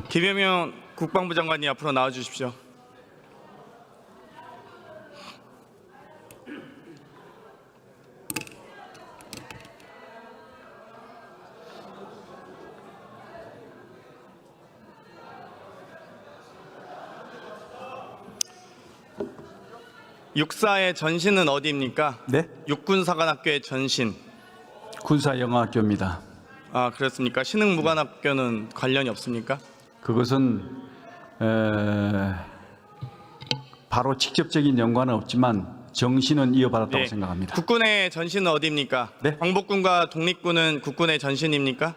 김여명 국방부 장관이 앞으로 나와 주십시오. 육사의 전신은 어디입니까? 네? 육군사관학교의 전신. 군사영어학교입니다. 아, 그렇습니까? 신흥무관학교는 관련이 없습니까? 그것은 바로 직접적인 연관은 없지만 정신은 이어받았다고 네. 생각합니다. 국군의 전신은 어디입니까? 네? 광복군과 독립군은 국군의 전신입니까?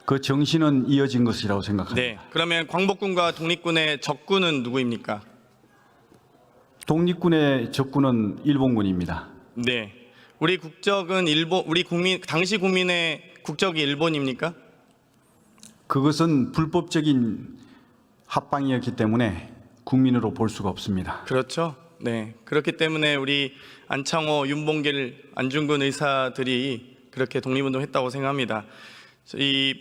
그 정신은 이어진 것이라고 생각합니다. 네. 그러면 광복군과 독립군의 적군은 누구입니까? 독립군의 적군은 일본군입니다. 네. 우리 국적은 우리 국민 당시 국민의 국적이 일본입니까? 그것은 불법적인 합방이었기 때문에 국민으로 볼 수가 없습니다. 그렇죠. 네. 그렇기 때문에 우리 안창호, 윤봉길, 안중근 의사들이 그렇게 독립운동했다고 생각합니다. 이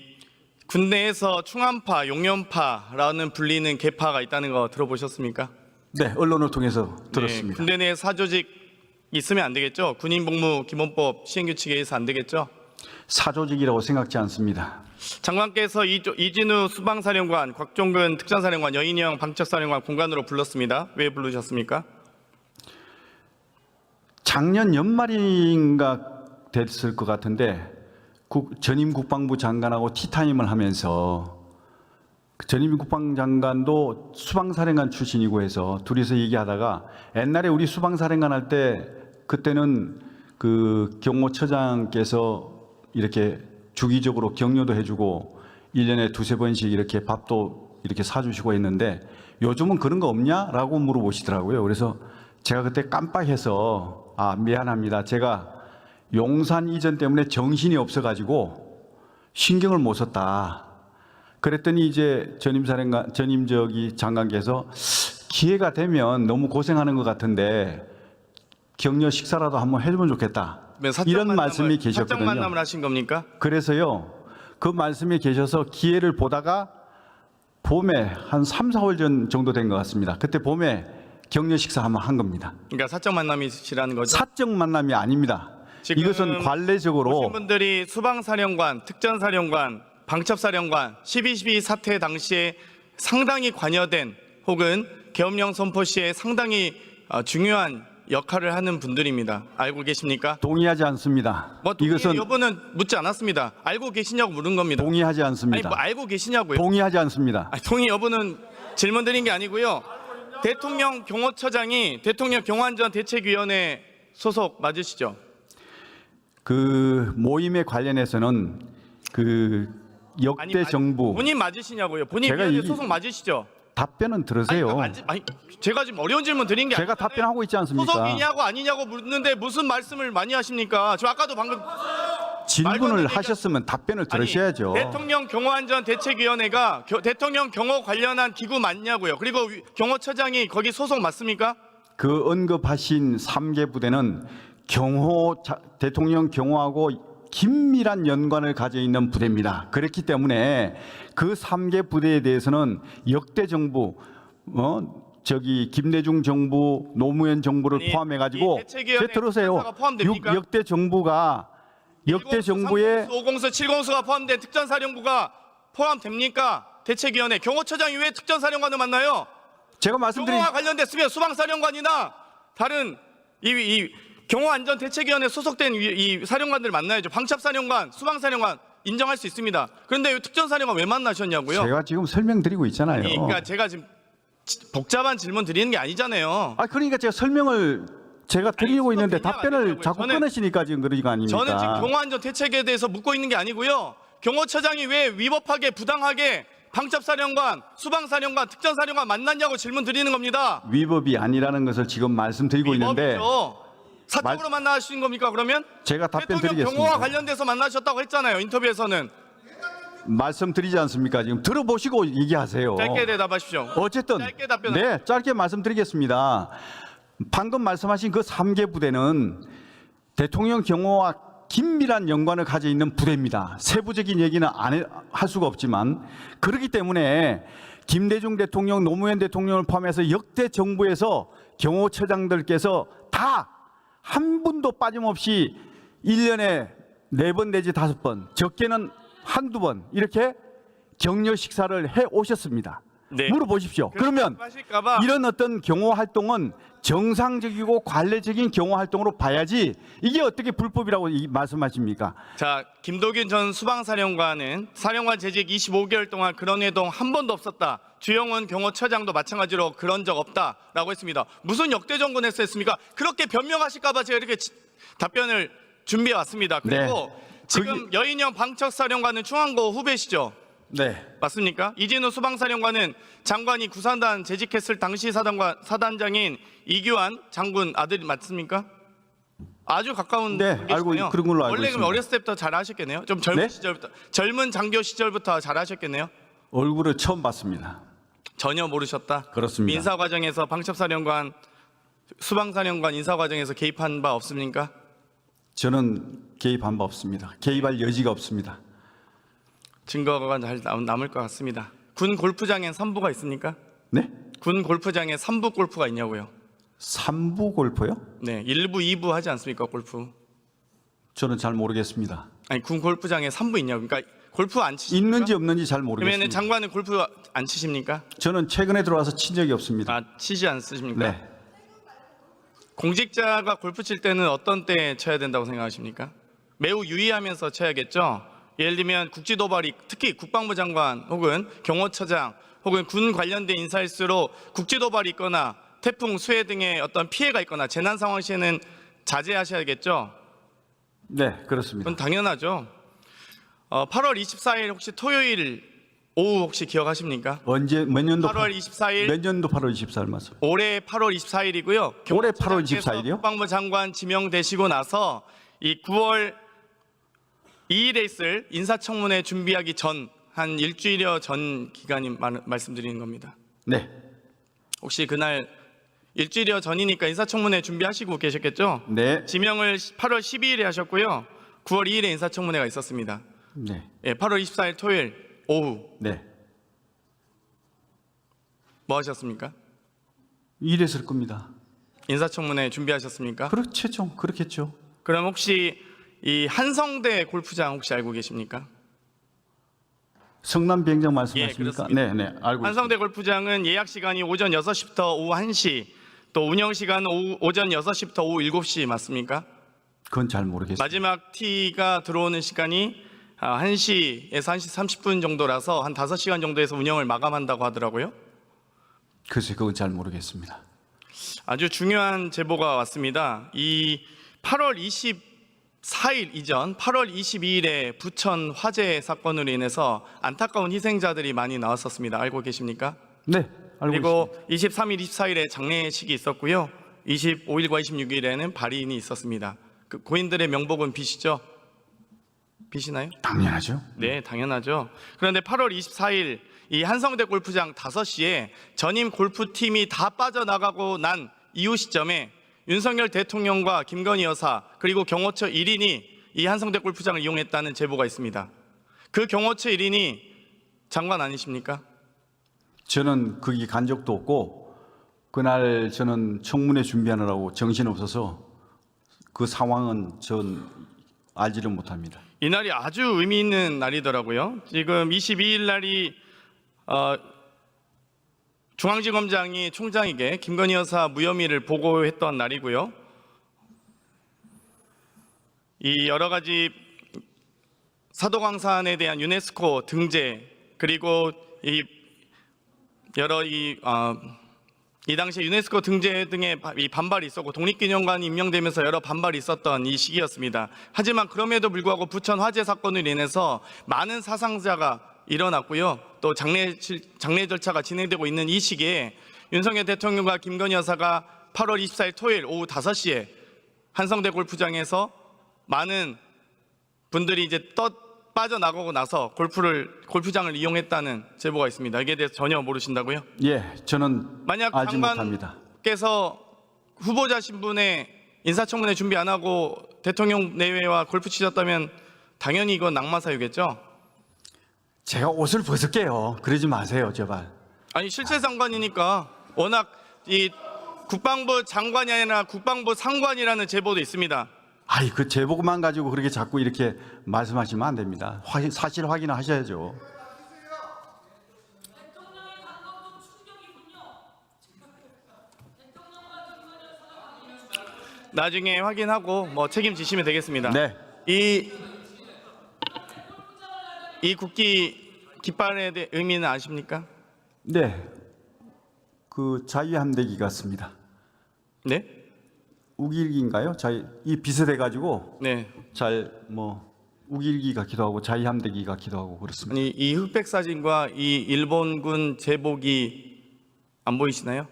군대에서 충암파, 용연파라는 불리는 계파가 있다는 거 들어보셨습니까? 네, 언론을 통해서 들었습니다. 네, 군대 내 사조직 있으면 안 되겠죠? 군인복무기본법 시행규칙에 의해서 안 되겠죠? 사조직이라고 생각지 않습니다. 장관께서 이진우 수방사령관, 곽종근 특전사령관, 여인영 방첩사령관 공관으로 불렀습니다. 왜 부르셨습니까? 작년 연말인가 됐을 것 같은데 전임 국방부 장관하고 티타임을 하면서 전임 국방장관도 수방사령관 출신이고 해서 둘이서 얘기하다가 옛날에 우리 수방사령관 할 때 그때는 그 경호처장께서 이렇게 주기적으로 격려도 해주고 1년에 두세 번씩 이렇게 밥도 이렇게 사주시고 했는데 요즘은 그런 거 없냐라고 물어보시더라고요. 그래서 제가 그때 깜빡해서 미안합니다. 제가 용산 이전 때문에 정신이 없어가지고 신경을 못 썼다. 그랬더니 이제 전임 장관께서 기회가 되면 너무 고생하는 것 같은데 격려 식사라도 한번 해주면 좋겠다. 이런 말씀이 계셨거든요. 사적 만남을 하신 겁니까? 그래서요. 그 말씀이 계셔서 기회를 보다가 봄에 한 3, 4월 전 정도 된 것 같습니다. 그때 봄에 격려 식사 한번 한 겁니다. 그러니까 사적 만남이시라는 거죠? 사적 만남이 아닙니다. 지금 이것은 관례적으로 오신 분들이 수방사령관, 특전사령관, 방첩사령관 12.12 사태 당시에 상당히 관여된 혹은 계엄령 선포 시에 상당히 중요한 역할을 하는 분들입니다. 알고 계십니까? 동의하지 않습니다. 이것은 여부는 묻지 않았습니다. 알고 계시냐고 물은 겁니다. 동의하지 않습니다. 아니, 알고 계시냐고요? 동의하지 않습니다. 동의 여부는 질문 드린 게 아니고요. 대통령 경호처장이 대통령 경호안전대책위원회 소속 맞으시죠? 그 모임에 관련해서는 그 역대 정부 본인 맞으시냐고요? 본인 제가 위원회 소속 맞으시죠? 답변은 들으세요. 제가 지금 어려운 질문 드린 게 제가 아니잖아요. 답변하고 있지 않습니까? 소속이냐고 아니냐고 묻는데 무슨 말씀을 많이 하십니까? 저 아까도 방금 질문을 하셨으면 답변을 들으셔야죠. 대통령 경호안전대책위원회가 대통령 경호 관련한 기구 맞냐고요? 그리고 경호처장이 거기 소속 맞습니까? 그 언급하신 3개 부대는 대통령 경호하고 긴밀한 연관을 가져 있는 부대입니다. 그렇기 때문에 그 3개 부대에 대해서는 역대 정부, 김대중 정부, 노무현 정부를 포함해 가지고 들으세요. 역대 정부가 역대 정부의 5공수, 7공수가 포함된 특전사령부가 포함됩니까? 대책위원회 경호처장이 왜 특전사령관을 만나요? 제가 말씀드린 경호와 관련됐으면 수방사령관이나 다른 이 경호안전대책위원회 소속된 이 사령관들 만나야죠. 방첩사령관, 수방사령관 인정할 수 있습니다. 그런데 특전사령관 왜 만나셨냐고요? 제가 지금 설명드리고 있잖아요. 그러니까 제가 지금 복잡한 질문 드리는 게 아니잖아요. 그러니까 제가 설명을 제가 드리고 있는데 답변을 자꾸 끊으시니까 지금 그러는 거 아닙니까? 저는 지금 경호안전대책에 대해서 묻고 있는 게 아니고요. 경호처장이 왜 위법하게 부당하게 방첩사령관, 수방사령관, 특전사령관 만났냐고 질문 드리는 겁니다. 위법이 아니라는 것을 지금 말씀드리고 있는데 사적으로 만나신 겁니까 그러면? 제가 답변 대통령 드리겠습니다. 경호와 관련돼서 만나셨다고 했잖아요. 인터뷰에서는. 말씀드리지 않습니까? 지금 들어보시고 얘기하세요. 짧게 대답하십시오. 어쨌든 짧게 답변하십시오. 네, 짧게 말씀드리겠습니다. 방금 말씀하신 그 3개 부대는 대통령 경호와 긴밀한 연관을 가지고 있는 부대입니다. 세부적인 얘기는 할 수가 없지만 그렇기 때문에 김대중 대통령, 노무현 대통령을 포함해서 역대 정부에서 경호처장들께서 다 한 분도 빠짐없이 1년에 4번 내지 5번, 적게는 한두 번 이렇게 격려 식사를 해 오셨습니다. 네. 물어보십시오. 그러면 하실까봐 이런 어떤 경호 활동은 정상적이고 관례적인 경호 활동으로 봐야지 이게 어떻게 불법이라고 말씀하십니까? 자, 김도균 전 수방사령관은 사령관 재직 25개월 동안 그런 회동 한 번도 없었다. 주영훈 경호처장도 마찬가지로 그런 적 없다라고 했습니다. 무슨 역대 정권 했습니까? 그렇게 변명하실까봐 제가 이렇게 답변을 준비해 왔습니다. 그리고 네. 지금 여인영 방척사령관은 중앙고 후배시죠? 네. 맞습니까? 이진우 수방사령관은 장관이 구산단 재직했을 당시 사단장인 이규환 장군 아들이 맞습니까? 아주 가까운 네, 관계시네요. 알고 그런 걸로 알고 원래 그럼 있습니다. 어렸을 때부터 잘 하셨겠네요. 좀 젊은 네? 시절부터 젊은 장교 시절부터 잘 하셨겠네요. 얼굴을 처음 봤습니다. 전혀 모르셨다. 그렇습니다. 인사 과정에서 방첩사령관, 수방사령관 인사 과정에서 개입한 바 없습니까? 저는 개입한 바 없습니다. 개입할 여지가 없습니다. 증거가 잘 남을 것 같습니다. 군 골프장엔 3부가 있습니까? 네? 군 골프장에 3부 골프가 있냐고요? 3부 골프요? 네, 1부, 2부 하지 않습니까, 골프? 저는 잘 모르겠습니다. 아니, 군 골프장에 3부 있냐고. 그러니까 골프 안 치십니까? 있는지 없는지 잘 그러면 모르겠습니다. 장관은 골프 안 치십니까? 저는 최근에 들어와서 친 적이 없습니다. 아, 치지 않으십니까? 네. 공직자가 골프 칠 때는 어떤 때 쳐야 된다고 생각하십니까? 매우 유의하면서 쳐야겠죠? 예를 들면 국지도발이 특히 국방부 장관 혹은 경호처장 혹은 군 관련된 인사일수록 국지도발이 있거나 태풍, 수해 등의 어떤 피해가 있거나 재난 상황 시에는 자제하셔야겠죠? 네, 그렇습니다. 그건 당연하죠. 8월 24일 혹시 토요일 오후 혹시 기억하십니까? 언제 몇 년도 8월 24일 몇 년도 8월 24일 맞죠? 올해 8월 24일이고요. 올해 8월 24일 이요? 국방부 장관 지명되시고 나서 이 9월 2일에 있을 인사청문회 준비하기 전 한 일주일여 전 기간이 말씀드리는 겁니다. 네. 혹시 그날 일주일여 전이니까 인사청문회 준비하시고 계셨겠죠? 네. 지명을 8월 12일에 하셨고요. 9월 2일에 인사청문회가 있었습니다. 네. 예, 8월 24일 토요일 오후 네. 뭐 하셨습니까? 이랬을 겁니다. 인사청문회 준비하셨습니까? 그렇죠. 그렇겠죠. 그럼 혹시 이 한성대 골프장 혹시 알고 계십니까? 성남 비행장 예, 말씀하십니까? 그렇습니다. 네, 네. 알고 한성대 골프장은 예약 시간이 오전 6시부터 오후 1시, 또 운영 시간은 오전 6시부터 오후 7시 맞습니까? 있습니다. 그건 잘 모르겠습니다. 마지막 티가 들어오는 시간이 1시에서 1시 30분 정도라서 한 5시간 정도에서 운영을 마감한다고 하더라고요. 글쎄 그건 잘 모르겠습니다. 아주 중요한 제보가 왔습니다. 이 8월 24일 이전 8월 22일에 부천 화재 사건으로 인해서 안타까운 희생자들이 많이 나왔었습니다. 알고 계십니까? 네, 알고 그리고 있습니다. 23일, 24일에 장례식이 있었고요. 25일과 26일에는 발인이 있었습니다. 그 고인들의 명복은 비시죠? 비시나요? 당연하죠. 네, 당연하죠. 그런데 8월 24일 이 한성대 골프장 5시에 전임 골프팀이 다 빠져나가고 난 이후 시점에 윤석열 대통령과 김건희 여사 그리고 경호처 1인이 이 한성대 골프장을 이용했다는 제보가 있습니다. 그 경호처 1인이 장관 아니십니까? 저는 거기 간 적도 없고 그날 저는 청문회 준비하느라고 정신없어서 그 상황은 전 알지를 못합니다. 이날이 아주 의미 있는 날이더라고요. 지금 22일 날이 중앙지검장이 총장에게 김건희 여사 무혐의를 보고했던 날이고요. 이 여러 가지 사도광산에 대한 유네스코 등재 그리고 이 당시에 유네스코 등재 등의 이 반발이 있었고 독립기념관이 임명되면서 여러 반발이 있었던 이 시기였습니다. 하지만 그럼에도 불구하고 부천 화재 사건으로 인해서 많은 사상자가 일어났고요. 또 장례 절차가 진행되고 있는 이 시기에 윤석열 대통령과 김건희 여사가 8월 24일 토요일 오후 5시에 한성대 골프장에서 많은 분들이 이제 빠져나가고 나서 골프장을 이용했다는 제보가 있습니다. 여기에 대해서 전혀 모르신다고요? 예, 저는 만약 알지 못합니다. 장관께서 후보자 신분에 인사청문회 준비 안 하고 대통령 내외와 골프 치셨다면 당연히 이건 낙마 사유겠죠? 제가 옷을 벗을게요. 그러지 마세요, 제발. 아니 실세 장관이니까 워낙 이 국방부 장관이 아니라 국방부 상관이라는 제보도 있습니다. 아이, 그 제보만 가지고 그렇게 자꾸 이렇게 말씀하시면 안 됩니다. 사실 확인을 하셔야죠. 나중에 확인하고 뭐 책임지시면 되겠습니다. 네. 이 국기 깃발에 대해 의미는 아십니까? 네. 그 자유함대기 같습니다. 네? 우길기인가요? 이 비슷해 가지고 네. 잘 뭐 우길기 같기도 하고 자유함대기 같기도 하고 그렇습니다. 아니 이 흑백 사진과 이 일본군 제복이 안 보이시나요?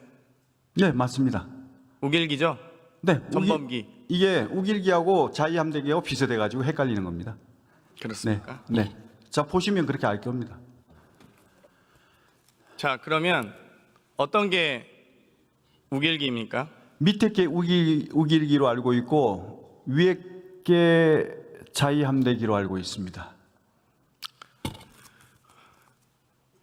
네, 맞습니다. 우길기죠? 네, 전범기. 이게 우길기하고 자유함대기하고 비슷해 가지고 헷갈리는 겁니다. 그렇습니까? 네. 자, 보시면 그렇게 알 겁니다. 자, 그러면 어떤 게 우길기입니까? 밑에 게 우길기로 알고 있고 위에 게 자유함대기로 알고 있습니다.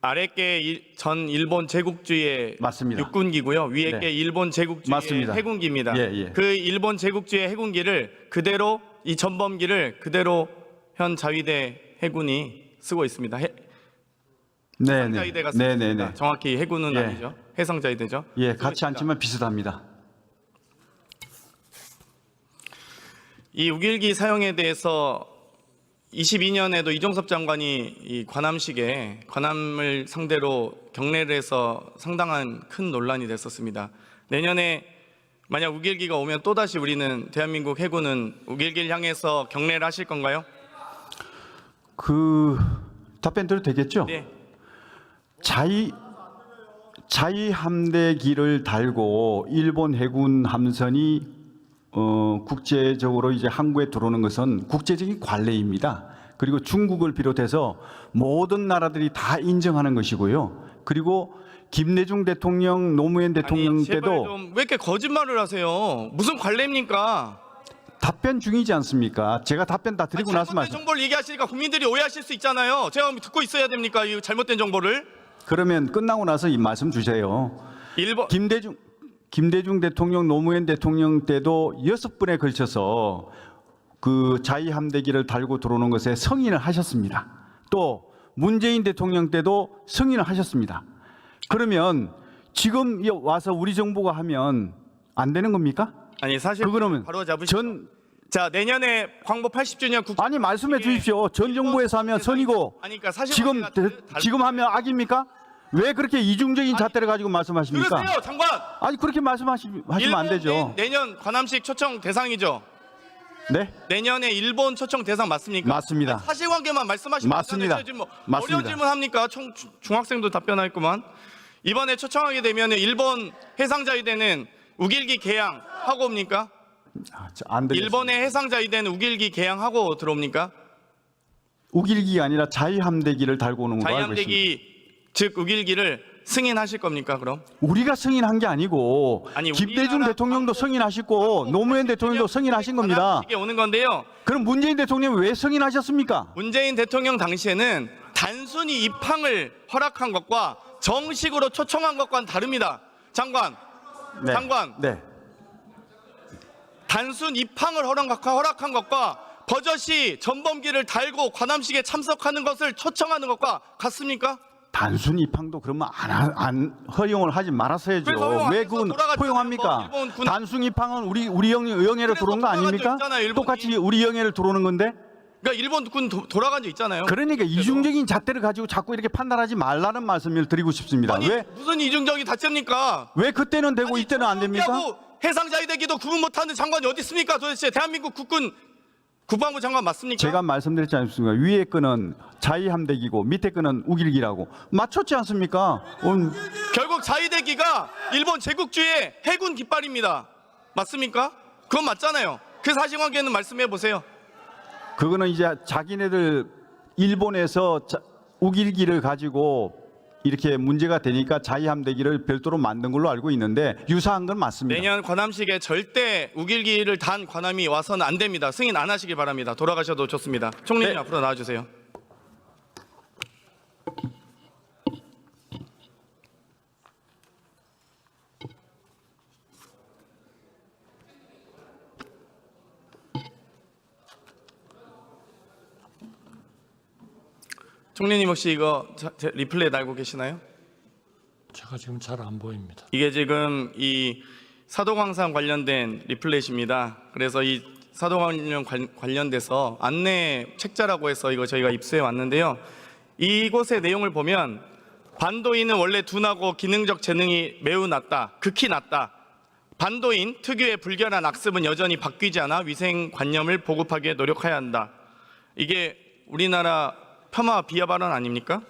아래 게 전 일본 제국주의 맞습니다. 육군기고요. 위에 네. 게 일본 제국주의 맞습니다. 해군기입니다. 예, 예. 그 일본 제국주의 해군기를 그대로 이 전범기를 그대로 현 자위대 해군이 쓰고 있습니다. 해상자위대가 쓰고 있습니다. 정확히 해군은 예. 아니죠. 해상자위대죠. 예, 같이 앉지만 비슷합니다. 이 우길기 사용에 대해서 22년에도 이종섭 장관이 이 관함식에 관함을 상대로 경례를 해서 상당한 큰 논란이 됐었습니다. 내년에 만약 우길기가 오면 또다시 우리는 대한민국 해군은 우길기를 향해서 경례를 하실 건가요? 그 답변 드려도 되겠죠? 네. 자위함대기를 달고 일본 해군 함선이 국제적으로 이제 항구에 들어오는 것은 국제적인 관례입니다. 그리고 중국을 비롯해서 모든 나라들이 다 인정하는 것이고요. 그리고 김대중 대통령, 노무현 대통령 아니, 제발 때도 좀 왜 이렇게 거짓말을 하세요? 무슨 관례입니까? 답변 중이지 않습니까? 제가 답변 다 드리고 나서 잘못된 말씀. 정보를 얘기하시니까 국민들이 오해하실 수 있잖아요. 제가 듣고 있어야 됩니까? 이 잘못된 정보를? 그러면 끝나고 나서 이 말씀 주세요. 일본 김대중 대통령, 노무현 대통령 때도 6번에 걸쳐서 그 자위함대기를 달고 들어오는 것에 승인을 하셨습니다. 또 문재인 대통령 때도 승인을 하셨습니다. 그러면 지금 와서 우리 정부가 하면 안 되는 겁니까? 아니 사실 그러면 바로 잡으시죠. 자 내년에 광복 80주년 국제 아니 말씀해 주십시오. 전 정부에서 하면 선이고 아니 그러니까 사실 지금 하면 악입니까? 왜 그렇게 이중적인 잣대를 가지고 말씀하십니까? 들으세요 장관. 아니 그렇게 말씀하시면 안 되죠. 내년 관함식 초청 대상이죠. 네? 내년에 일본 초청 대상 맞습니까? 맞습니다. 아니, 사실관계만 말씀하시면 맞습니다. 되잖아요. 지금 뭐 맞습니다. 어려운 질문 합니까? 중학생도 답변했구만. 이번에 초청하게 되면 일본 해상자위대는 우길기 개항하고 옵니까? 안 되겠습니다. 일본의 해상자위대는 우길기 개항하고 들어옵니까? 우길기가 아니라 자유함대기를 달고 오는 걸로 알고 있습니다. 자유함대기 즉 우길기를 승인하실 겁니까 그럼? 우리가 승인한 게 아니고 아니, 김대중 우리나라 대통령도 승인하셨고 노무현 대통령도 승인하신 겁니다. 이게 오는 건데요. 그럼 문재인 대통령이 왜 승인하셨습니까? 문재인 대통령 당시에는 단순히 입항을 허락한 것과 정식으로 초청한 것과는 다릅니다. 장관, 네. 장관. 네. 단순 입항을 허락한 것과 버젓이 전범기를 달고 관함식에 참석하는 것을 초청하는 것과 같습니까? 단순 입항도 그러면 안 허용을 하지 말았어야죠. 그래서 허용 안 왜 해서 그건 돌아갔잖아요. 허용합니까? 일본 군- 단순 입항은 우리 영해로 그래서 들어온 거 돌아간 적 아닙니까? 있잖아요, 일본이. 똑같이 우리 영해를 들어오는 건데. 그러니까 일본 군 돌아간 적 있잖아요. 그러니까 이중적인 잣대를 가지고 자꾸 이렇게 판단하지 말라는 말씀을 드리고 싶습니다. 아니 왜 무슨 이중적이 닫습니까? 왜 그때는 되고 이때는 안 됩니까? 해상자위대기도 구분 못하는 장관이 어디 있습니까? 도대체 대한민국 국군 국방부 장관 맞습니까? 제가 말씀드렸지 않습니까? 위에 거는 자위함대기고 밑에 거는 우길기라고 맞췄지 않습니까? 결국 자위대기가 일본 제국주의 해군 깃발입니다. 맞습니까? 그건 맞잖아요. 그 사실관계는 말씀해 보세요. 그거는 이제 자기네들 일본에서 우길기를 가지고 이렇게 문제가 되니까 자의함대기를 별도로 만든 걸로 알고 있는데 유사한 건 맞습니다. 내년 관함식에 절대 우길기를 단 관함이 와서는 안 됩니다. 승인 안 하시길 바랍니다. 돌아가셔도 좋습니다. 총리님 네. 앞으로 나와주세요. 총리님 혹시 이거 리플레이 달고 계시나요? 제가 지금 잘 안 보입니다. 이게 지금 이 사도광산 관련된 리플렛입니다. 그래서 이 사도광산 관련돼서 안내 책자라고 해서 이거 저희가 입수해 왔는데요. 이곳의 내용을 보면 반도인은 원래 둔하고 기능적 재능이 매우 낮다, 극히 낮다. 반도인 특유의 불결한 악습은 여전히 바뀌지 않아 위생관념을 보급하기에 노력해야 한다. 이게 우리나라 폄하 비하 발언 아닙니까?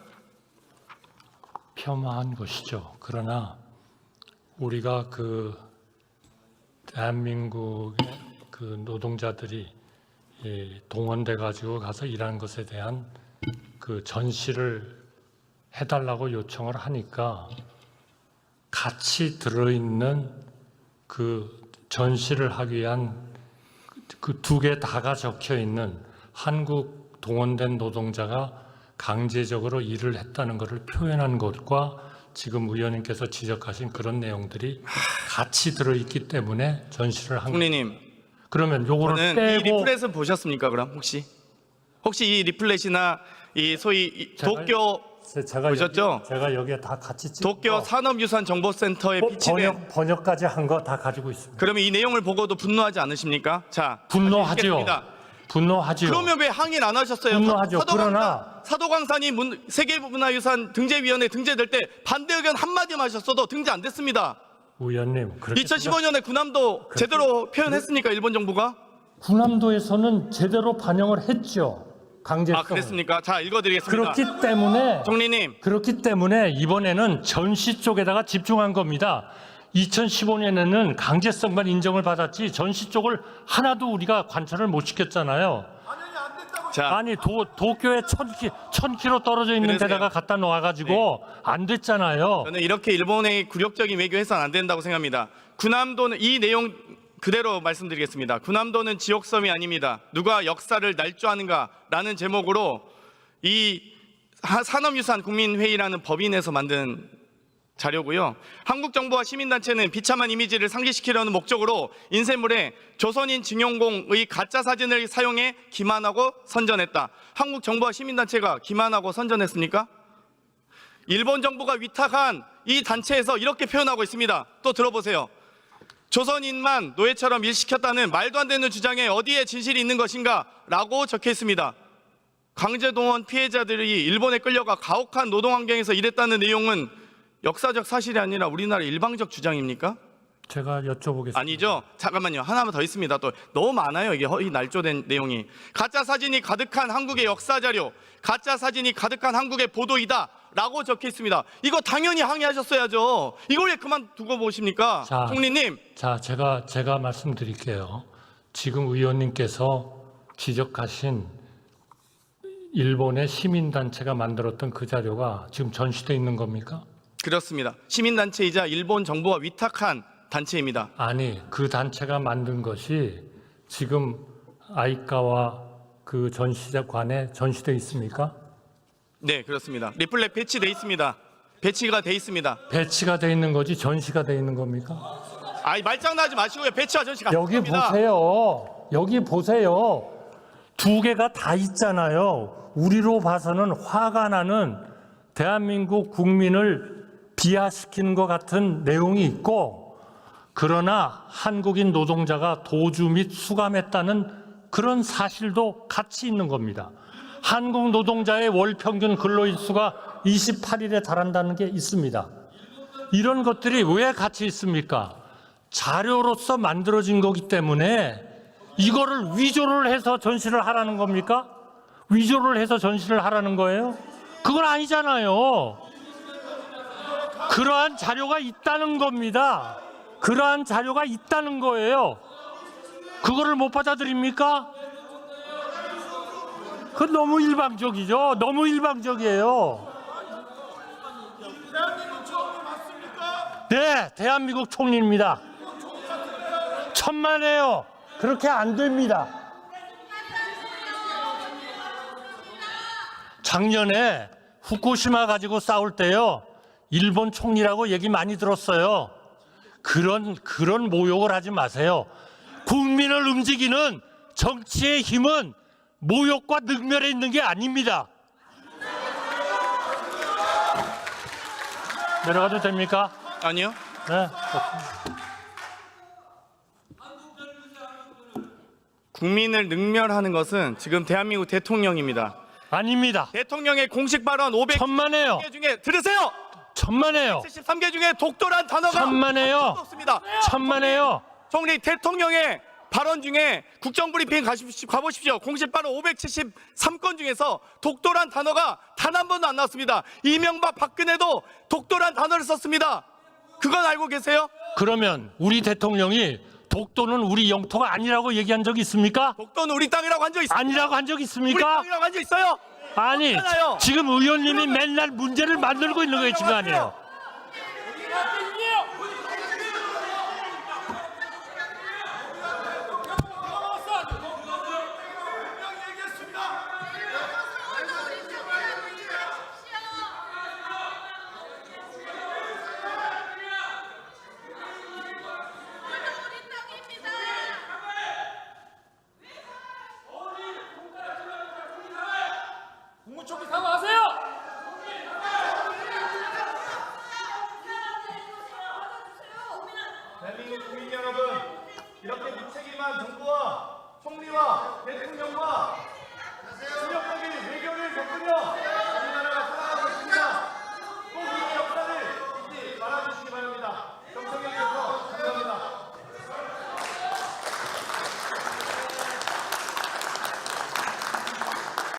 폄하한 것이죠. 그러나 우리가 대한민국의 노동자들이 동원돼 가지고 가서 일하는 것에 대한 전시를 해달라고 요청을 하니까 같이 들어있는 전시를 하기 위한 두 개 다가 적혀 있는 한국 동원된 노동자가 강제적으로 일을 했다는 것을 표현한 것과 지금 의원님께서 지적하신 그런 내용들이 같이 들어있기 때문에 전시를 한 총리님, 거예요. 그러면 요거를 저는 이 빼고 리플렛은 보셨습니까? 그럼 혹시 이 리플렛이나 이 소위 제가- 도쿄 보셨죠? 제가 여기에 다 같이 찍고 도쿄 산업유산정보센터에 비치된 번역까지 한 거 다 가지고 있습니다. 그러면 이 내용을 보고도 분노하지 않으십니까? 자, 분노하죠. 읽겠습니다. 분노하지요. 그러면 왜 항의를 안 하셨어요? 분노하죠. 그러나 사도광산이 세계문화유산 등재위원회 등재될 때 반대 의견 한마디만 하셨어도 등재 안 됐습니다. 의원님, 그렇게 2015년에 군함도 제대로 표현했습니까? 일본 정부가? 군함도에서는 제대로 반영을 했죠. 강제성. 그랬습니까? 자, 읽어드리겠습니다. 그렇기 때문에 이번에는 전시 쪽에다가 집중한 겁니다. 2015년에는 강제성만 인정을 받았지 전시 쪽을 하나도 우리가 관철을 못 시켰잖아요. 자, 아니 도쿄에 1000km 떨어져 있는 그러세요. 데다가 갖다 놓아가지고 안 됐잖아요. 저는 이렇게 일본의 굴욕적인 외교해서는 안 된다고 생각합니다. 군함도는 이 내용 그대로 말씀드리겠습니다. 군함도는 지옥섬이 아닙니다. 누가 역사를 날조하는가라는 제목으로 이 산업유산 국민회의라는 법인에서 만든 자료고요. 한국 정부와 시민단체는 비참한 이미지를 상기시키려는 목적으로 인쇄물에 조선인 증용공의 가짜 사진을 사용해 기만하고 선전했다. 한국 정부와 시민단체가 기만하고 선전했습니까? 일본 정부가 위탁한 이 단체에서 이렇게 표현하고 있습니다. 또 들어보세요. 조선인만 노예처럼 일시켰다는 말도 안 되는 주장에 어디에 진실이 있는 것인가? 라고 적혀 있습니다. 강제동원 피해자들이 일본에 끌려가 가혹한 노동환경에서 일했다는 내용은 역사적 사실이 아니라 우리나라 일방적 주장입니까? 제가 여쭤보겠습니다. 아니죠. 잠깐만요. 하나만 더 있습니다. 또 너무 많아요. 이게 허위 날조된 내용이. 가짜 사진이 가득한 한국의 역사 자료, 가짜 사진이 가득한 한국의 보도이다 라고 적혀 있습니다. 이거 당연히 항의하셨어야죠. 이걸 왜 그만두고 보십니까? 자, 총리님. 자, 제가 말씀드릴게요. 지금 의원님께서 지적하신 일본의 시민단체가 만들었던 그 자료가 지금 전시돼 있는 겁니까? 그렇습니다. 시민단체이자 일본 정부가 위탁한 단체입니다. 아니, 그 단체가 만든 것이 지금 아이카와 그 전시관에 전시돼 있습니까? 네, 그렇습니다. 리플렛 배치돼 있습니다. 배치가 돼 있습니다. 배치가 돼 있는 거지 전시가 돼 있는 겁니까? 말장난하지 마시고요. 배치와 전시가 여기 있습니다. 보세요. 여기 보세요. 두 개가 다 있잖아요. 우리로 봐서는 화가 나는 대한민국 국민을 비하시키는 것 같은 내용이 있고, 그러나 한국인 노동자가 도주 및 수감했다는 그런 사실도 같이 있는 겁니다. 한국 노동자의 월 평균 근로일수가 28일에 달한다는 게 있습니다. 이런 것들이 왜 같이 있습니까? 자료로서 만들어진 거기 때문에 이거를 위조를 해서 전시를 하라는 겁니까? 위조를 해서 전시를 하라는 거예요? 그건 아니잖아요. 그러한 자료가 있다는 겁니다. 그러한 자료가 있다는 거예요. 그거를 못 받아들입니까? 그건 너무 일방적이죠. 너무 일방적이에요. 네, 대한민국 총리입니다. 천만에요. 그렇게 안 됩니다. 작년에 후쿠시마 가지고 싸울 때요, 일본 총리라고 얘기 많이 들었어요. 그런 모욕을 하지 마세요. 국민을 움직이는 정치의 힘은 모욕과 능멸에 있는 게 아닙니다. 내려가도 됩니까? 아니요. 네. 국민을 능멸하는 것은 지금 대한민국 대통령입니다. 아닙니다. 대통령의 공식 발언 500개 천만에요. 중에 들으세요. 천만에요. 73개 중에 독도란 단어가 천만에요. 없습니다. 천만에요. 총리 대통령의 발언 중에 국정브리핑 가보십시오. 공식 발언 573건 중에서 독도란 단어가 단 한 번도 안 나왔습니다. 이명박 박근혜도 독도란 단어를 썼습니다. 그건 알고 계세요? 그러면 우리 대통령이 독도는 우리 영토가 아니라고 얘기한 적 있습니까? 독도는 우리 땅이라고 한 적 있습니까? 아니라고 한 적 우리 있습니까? 땅이라고 한 적 있어요? 아니, 없잖아요. 지금 의원님이 맨날 문제를 만들고 있는 거예요, 지금 아니에요. 국무총리 사과!